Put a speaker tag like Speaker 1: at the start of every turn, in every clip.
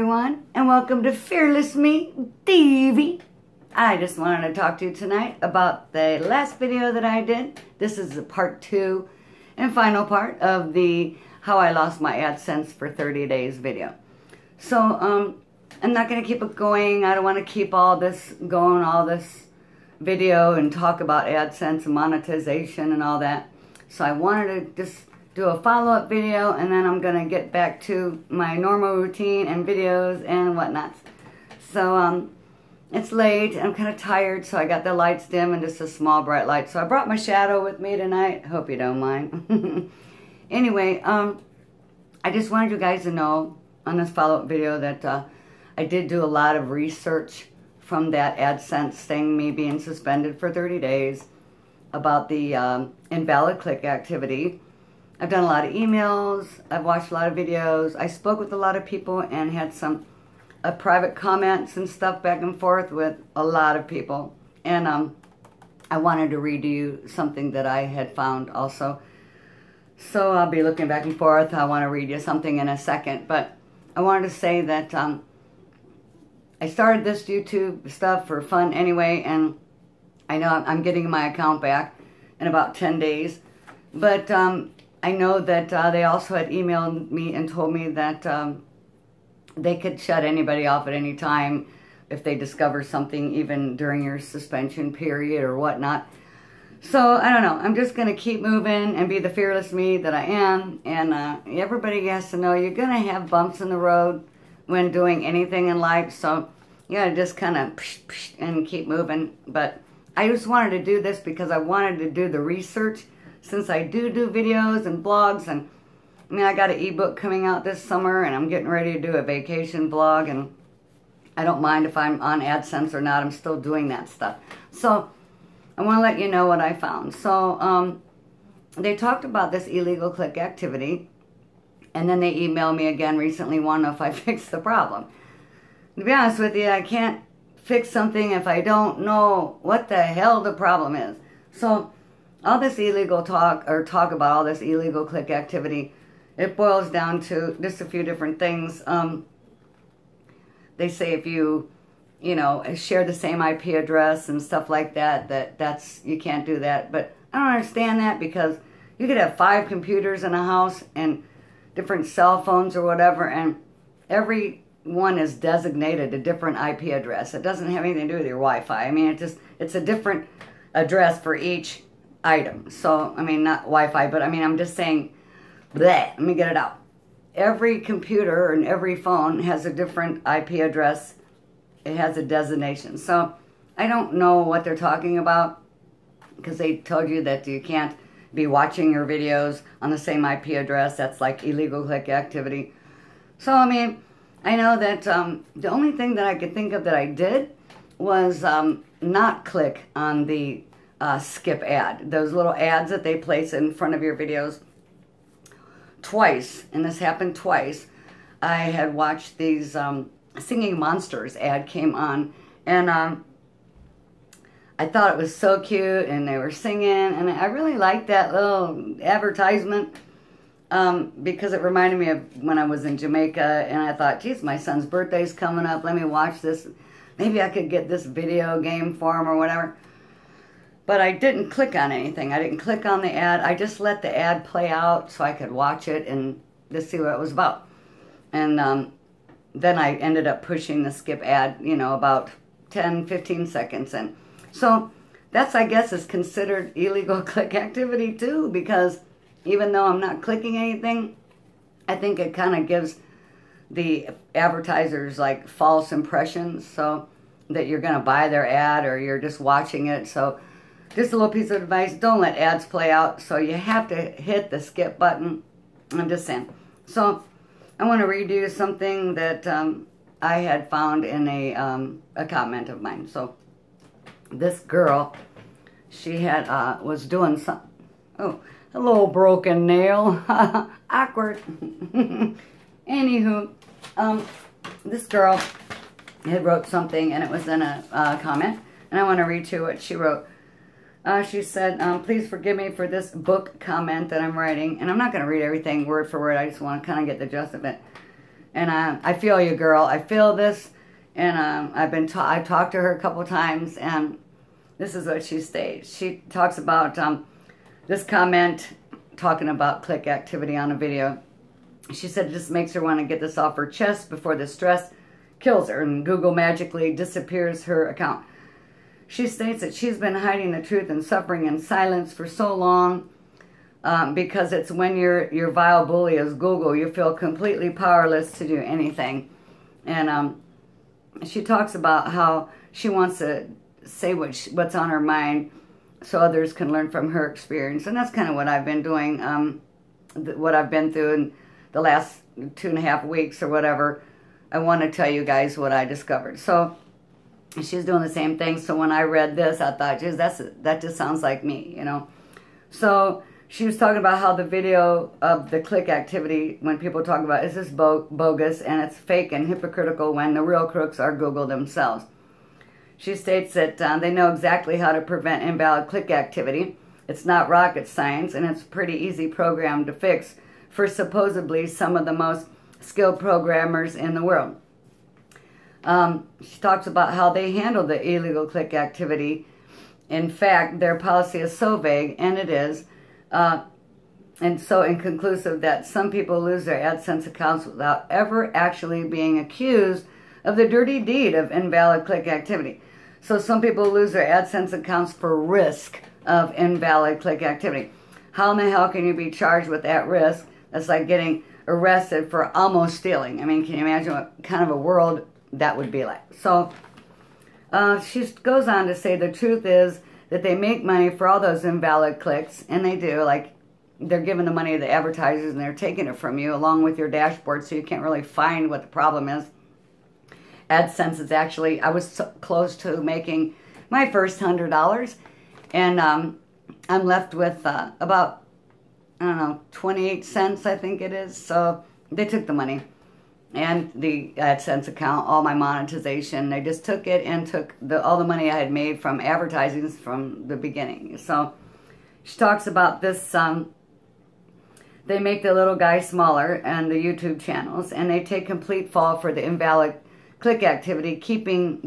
Speaker 1: everyone, and welcome to Fearless Me TV. I just wanted to talk to you tonight about the last video that I did. This is the part 2 and final part of the How I Lost My AdSense for 30 Days video. So, I'm not going to keep it going. I don't want to keep all this going, all this video and talk about AdSense and monetization and all that. So I wanted to just do a follow-up video, and then I'm going to get back to my normal routine and videos and whatnot. So, it's late. I'm kind of tired, so I got the lights dim and just a small bright light. So I brought my shadow with me tonight. Hope you don't mind. Anyway, I just wanted you guys to know on this follow-up video that I did do a lot of research from that AdSense thing, me being suspended for 30 days, about the invalid click activity. I've done a lot of emails, I've watched a lot of videos, I spoke with a lot of people and had some private comments and stuff back and forth with a lot of people. And I wanted to read you something that I had found also. So I'll be looking back and forth. I want to read you something in a second. But I wanted to say that I started this YouTube stuff for fun anyway, and I know I'm getting my account back in about 10 days. But I know that they also had emailed me and told me that they could shut anybody off at any time if they discover something, even during your suspension period or whatnot. So, I don't know. I'm just going to keep moving and be the fearless me that I am. And everybody has to know you're going to have bumps in the road when doing anything in life. So, you got to just kind of and keep moving. But I just wanted to do this because I wanted to do the research. Since I do videos and blogs, and I mean, I got an ebook coming out this summer, and I'm getting ready to do a vacation vlog, and I don't mind if I'm on AdSense or not. I'm still doing that stuff. So I want to let you know what I found. So they talked about this illegal click activity, and then they emailed me again recently, wanting to know if I fixed the problem. To be honest with you, I can't fix something if I don't know what the hell the problem is. So all this illegal talk about all this illegal click activity, it boils down to just a few different things. They say if you share the same IP address and stuff like that, that's you can't do that. But I don't understand that, because you could have 5 computers in a house and different cell phones or whatever, and every one is designated a different IP address. It doesn't have anything to do with your Wi-Fi. I mean, it's a different address for each item. So, I mean, not Wi-Fi, but I mean, I'm just saying, bleh, let me get it out. Every computer and every phone has a different IP address. It has a designation. So, I don't know what they're talking about, because they told you that you can't be watching your videos on the same IP address. That's like illegal click activity. So, I mean, I know that the only thing that I could think of that I did was not click on the skip ad. Those little ads that they place in front of your videos twice, and this happened twice. I had watched these Singing Monsters ad came on, and I thought it was so cute, and they were singing, and I really liked that little advertisement because it reminded me of when I was in Jamaica, and I thought, geez, my son's birthday's coming up, let me watch this. Maybe I could get this video game for him or whatever. But I didn't click on anything. I didn't click on the ad. I just let the ad play out so I could watch it and just see what it was about. And then I ended up pushing the skip ad, about 10, 15 seconds in. So that's, I guess, is considered illegal click activity too, because even though I'm not clicking anything, I think it kind of gives the advertisers like false impressions, so that you're going to buy their ad or you're just watching it. So just a little piece of advice, don't let ads play out, so you have to hit the skip button. I'm just saying. So I want to read you something that I had found in a comment of mine. So this girl, she had was doing some, oh, a little broken nail, awkward. Anywho, this girl had wrote something, and it was in a comment, and I want to read to you what she wrote. She said, please forgive me for this book comment that I'm writing. And I'm not going to read everything word for word. I just want to kind of get the gist of it. And I feel you, girl. I feel this. And I've talked to her a couple times, and this is what she states. She talks about this comment talking about click activity on a video. She said it just makes her want to get this off her chest before the stress kills her and Google magically disappears her account. She states that she's been hiding the truth and suffering in silence for so long because it's when your vile bully is Google, you feel completely powerless to do anything. And she talks about how she wants to say what's on her mind so others can learn from her experience. And that's kind of what I've been doing, what I've been through in the last 2.5 weeks or whatever. I want to tell you guys what I discovered. So she's doing the same thing. So when I read this, I thought, geez, that just sounds like me, you know. So she was talking about how the video of the click activity, when people talk about, is this bogus and it's fake and hypocritical when the real crooks are Google themselves. She states that they know exactly how to prevent invalid click activity. It's not rocket science, and it's a pretty easy program to fix for supposedly some of the most skilled programmers in the world. She talks about how they handle the illegal click activity. In fact, their policy is so vague, and it is, and so inconclusive that some people lose their AdSense accounts without ever actually being accused of the dirty deed of invalid click activity. So some people lose their AdSense accounts for risk of invalid click activity. How in the hell can you be charged with that risk? That's like getting arrested for almost stealing. I mean, can you imagine what kind of a world that would be like? So she goes on to say the truth is that they make money for all those invalid clicks, and they do. Like, they're giving the money to the advertisers, and they're taking it from you along with your dashboard, so you can't really find what the problem is. AdSense is actually, I was so close to making my first $100, and I'm left with about, I don't know, 28 cents, I think it is. So they took the money and the AdSense account, all my monetization. They just took it and took all the money I had made from advertising from the beginning. So she talks about this, they make the little guy smaller and the YouTube channels, and they take complete fall for the invalid click activity, keeping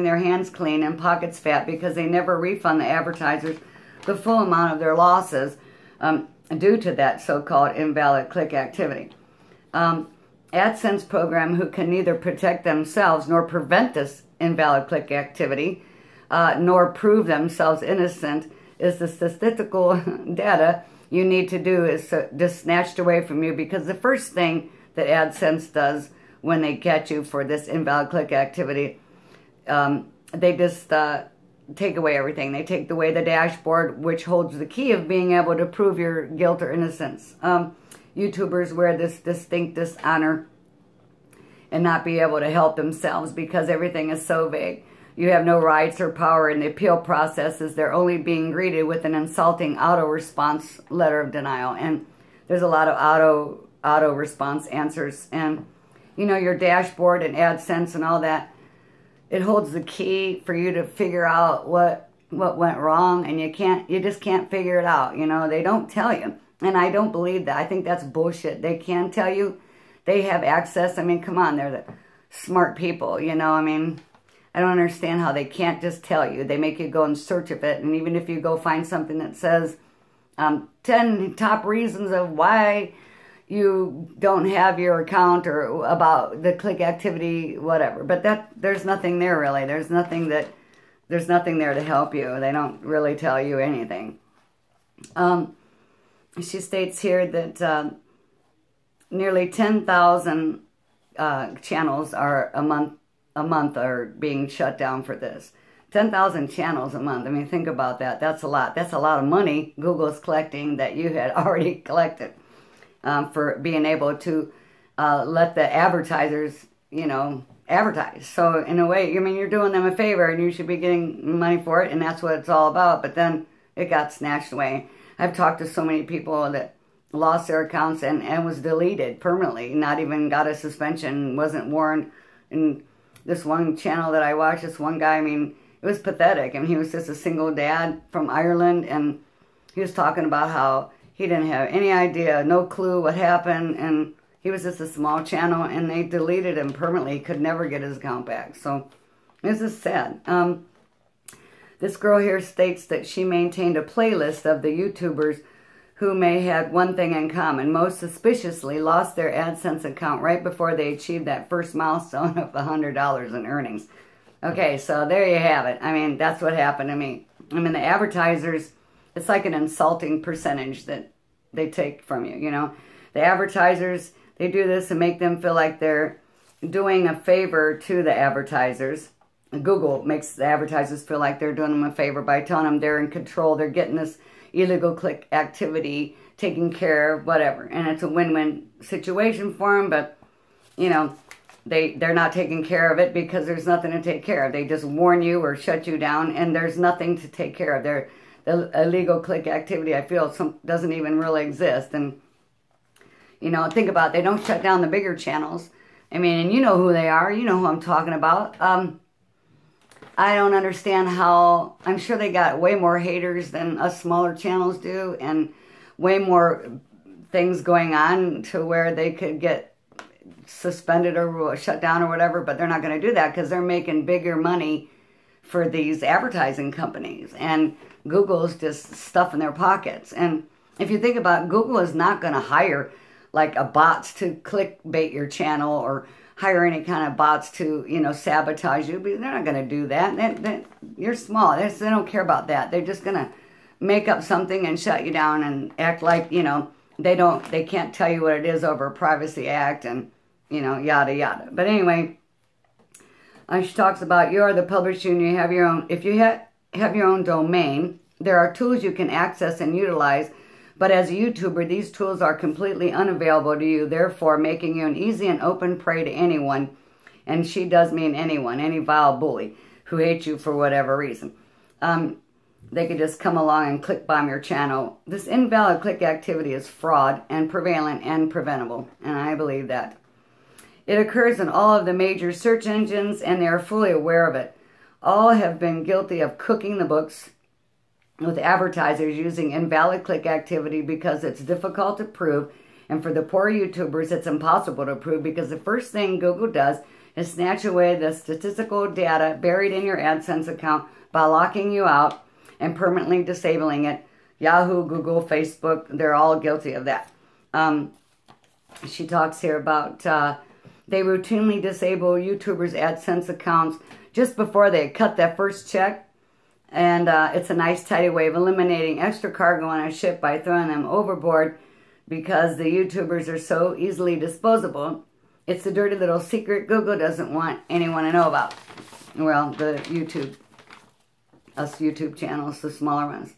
Speaker 1: their hands clean and pockets fat because they never refund the advertisers the full amount of their losses due to that so-called invalid click activity. AdSense program who can neither protect themselves nor prevent this invalid click activity nor prove themselves innocent is the statistical data you need to do is just snatched away from you, because the first thing that AdSense does when they catch you for this invalid click activity, they just take away everything. They take away the dashboard, which holds the key of being able to prove your guilt or innocence. YouTubers wear this distinct dishonor and not be able to help themselves because everything is so vague. You have no rights or power in the appeal processes. They're only being greeted with an insulting auto-response letter of denial. And there's a lot of auto-response answers. And, you know, your dashboard and AdSense and all that, it holds the key for you to figure out what went wrong, and you just can't figure it out. You know, they don't tell you. And I don't believe that. I think that's bullshit. They can tell you. They have access. I mean, come on, they're the smart people, you know. I mean, I don't understand how they can't just tell you. They make you go in search of it. And even if you go find something that says 10 top reasons of why you don't have your account or about the click activity, whatever. But there's nothing there really. There's nothing there to help you. They don't really tell you anything. She states here that nearly 10,000 channels are a month are being shut down for this. 10,000 channels a month. I mean, think about that. That's a lot. That's a lot of money Google's collecting that you had already collected. For being able to let the advertisers, you know, advertise. So in a way, I mean, you're doing them a favor and you should be getting money for it, and that's what it's all about. But then it got snatched away. I've talked to so many people that lost their accounts and was deleted permanently, not even got a suspension, wasn't warned. And this one channel that I watched, this one guy, I mean, it was pathetic. I mean, he was just a single dad from Ireland, and he was talking about how he didn't have any idea, no clue what happened, and He was just a small channel, and they deleted him permanently. He could never get his account back. So this is sad. This girl here states that she maintained a playlist of the YouTubers who may have one thing in common. Most suspiciously lost their AdSense account right before they achieved that first milestone of $100 in earnings. Okay, so there you have it. I mean, that's what happened to me. I mean, the advertisers, it's like an insulting percentage that they take from you, you know. The advertisers, they do this to make them feel like they're doing a favor to the advertisers. Google makes the advertisers feel like they're doing them a favor by telling them they're in control, they're getting this illegal click activity taken care of, whatever. And it's a win-win situation for them, but, you know, they're not taking care of it because there's nothing to take care of. They just warn you or shut you down, and there's nothing to take care of. The illegal click activity, I feel, doesn't even really exist. And, you know, think about it. They don't shut down the bigger channels. I mean, and you know who they are. You know who I'm talking about. I don't understand how, I'm sure they got way more haters than us smaller channels do, and way more things going on to where they could get suspended or shut down or whatever, but they're not going to do that because they're making bigger money for these advertising companies, and Google's just stuffing their pockets. And if you think about it, Google is not going to hire like a bots to clickbait your channel or hire any kind of bots to, you know, sabotage you. But they're not going to do that. You're small. They don't care about that. They're just going to make up something and shut you down and act like, you know, they can't tell you what it is over a Privacy Act and, you know, yada, yada. But anyway, she talks about you are the publisher and you have your own, if you have your own domain, there are tools you can access and utilize. But as a YouTuber, these tools are completely unavailable to you, therefore making you an easy and open prey to anyone, and she does mean anyone, any vile bully who hates you for whatever reason. They could just come along and click bomb your channel. This invalid click activity is fraud and prevalent and preventable, and I believe that. It occurs in all of the major search engines, and they are fully aware of it. All have been guilty of cooking the books with advertisers using invalid click activity because it's difficult to prove, and for the poor YouTubers it's impossible to prove because the first thing Google does is snatch away the statistical data buried in your AdSense account by locking you out and permanently disabling it. Yahoo, Google, Facebook, they're all guilty of that. She talks here about they routinely disable YouTubers' AdSense accounts just before they cut that first check. And it's a nice, tidy way of eliminating extra cargo on a ship by throwing them overboard because the YouTubers are so easily disposable. It's the dirty little secret Google doesn't want anyone to know about. Well, us YouTube channels, the smaller ones.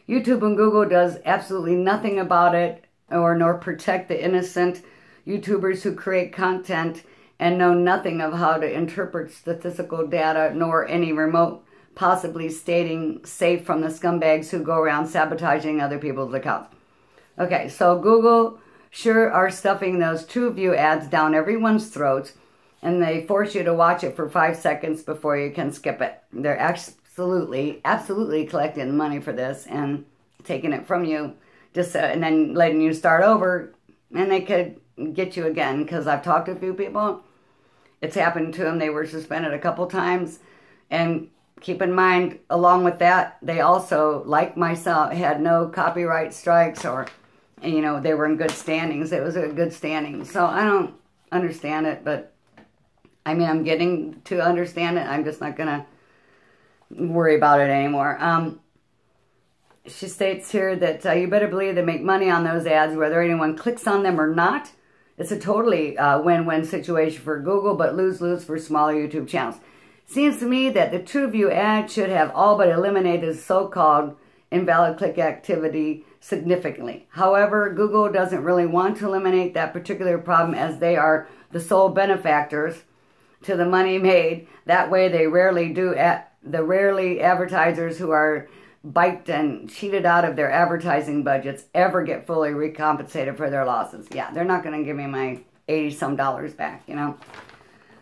Speaker 1: YouTube and Google does absolutely nothing about it nor protect the innocent YouTubers who create content and know nothing of how to interpret statistical data nor any remote possibly stating safe from the scumbags who go around sabotaging other people's accounts. Okay, so Google sure are stuffing those TrueView ads down everyone's throats, and they force you to watch it for 5 seconds before you can skip it. They're absolutely collecting money for this and taking it from you, just and then letting you start over, and they could get you again, because I've talked to a few people. It's happened to them. They were suspended a couple times, and keep in mind, along with that, they also, like myself, had no copyright strikes or, you know, they were in good standings. It was a good standing. So I don't understand it, but, I mean, I'm getting to understand it. I'm just not going to worry about it anymore. She states here that you better believe they make money on those ads, whether anyone clicks on them or not. It's a totally win-win situation for Google, but lose-lose for smaller YouTube channels. Seems to me that the TrueView ad should have all but eliminated so-called invalid click activity significantly. However, Google doesn't really want to eliminate that particular problem as they are the sole benefactors to the money made. That way they rarely advertisers who are biked and cheated out of their advertising budgets ever get fully recompensated for their losses. Yeah, they're not going to give me my $80-some back, you know.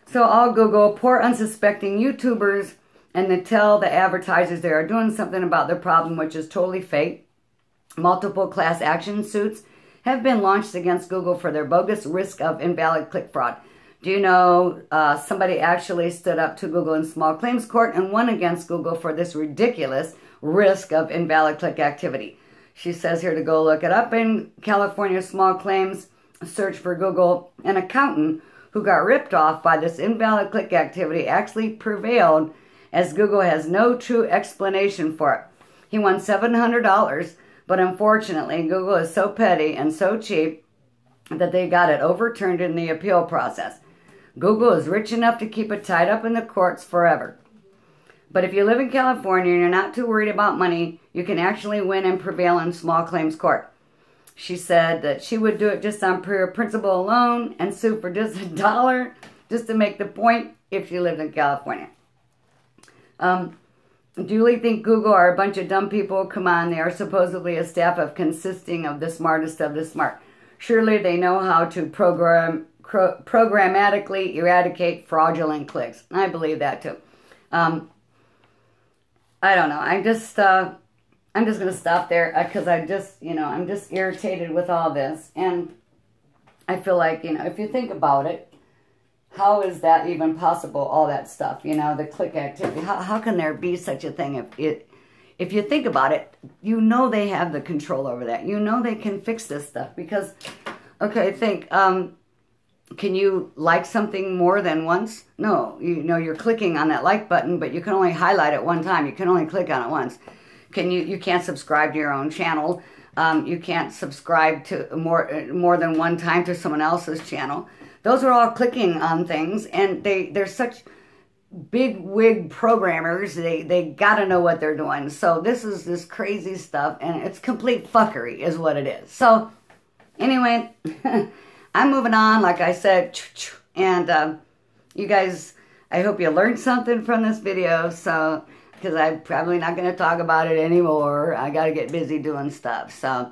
Speaker 1: So all Google, poor unsuspecting YouTubers, and to tell the advertisers they are doing something about their problem, which is totally fake. Multiple class action suits have been launched against Google for their bogus risk of invalid click fraud. Do you know somebody actually stood up to Google in small claims court and won against Google for this ridiculous risk of invalid click activity? She says here to go look it up in California small claims, search for Google. An accountant who got ripped off by this invalid click activity actually prevailed, as Google has no true explanation for it. He won $700, but unfortunately Google is so petty and so cheap that they got it overturned in the appeal process. Google is rich enough to keep it tied up in the courts forever. But if you live in California and you're not too worried about money, you can actually win and prevail in small claims court. She said that she would do it just on pure principle alone and sue for just $1 just to make the point if she lived in California. Do you really think Google are a bunch of dumb people? Come on, they are supposedly a staff of consisting of the smartest of the smart. Surely they know how to programmatically eradicate fraudulent clicks. I believe that too. I don't know. I'm just going to stop there because I'm just irritated with all this. And I feel like, if you think about it, how is that even possible, all that stuff, the click activity? How can there be such a thing? If you think about it, they have the control over that. They can fix this stuff because, okay, think, can you like something more than once? No, you're clicking on that like button, but you can only highlight it one time. You can only click on it once. You can't subscribe to your own channel. You can't subscribe to more than one time to someone else's channel. Those are all clicking on things, and they're such big wig programmers. They gotta know what they're doing. So this is this crazy stuff, and it's complete fuckery is what it is. So anyway, I'm moving on, like I said, and you guys, I hope you learned something from this video, so, because I'm probably not going to talk about it anymore. I got to get busy doing stuff, so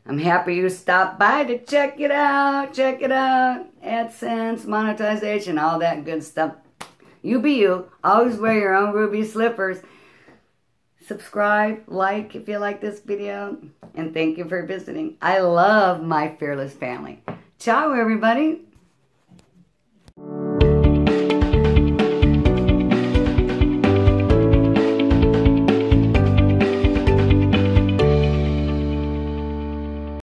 Speaker 1: I'm happy you stopped by to check it out, AdSense, monetization, all that good stuff. You be you, always wear your own ruby slippers. Subscribe, like if you like this video, and thank you for visiting. I love my fearless family. Ciao, everybody.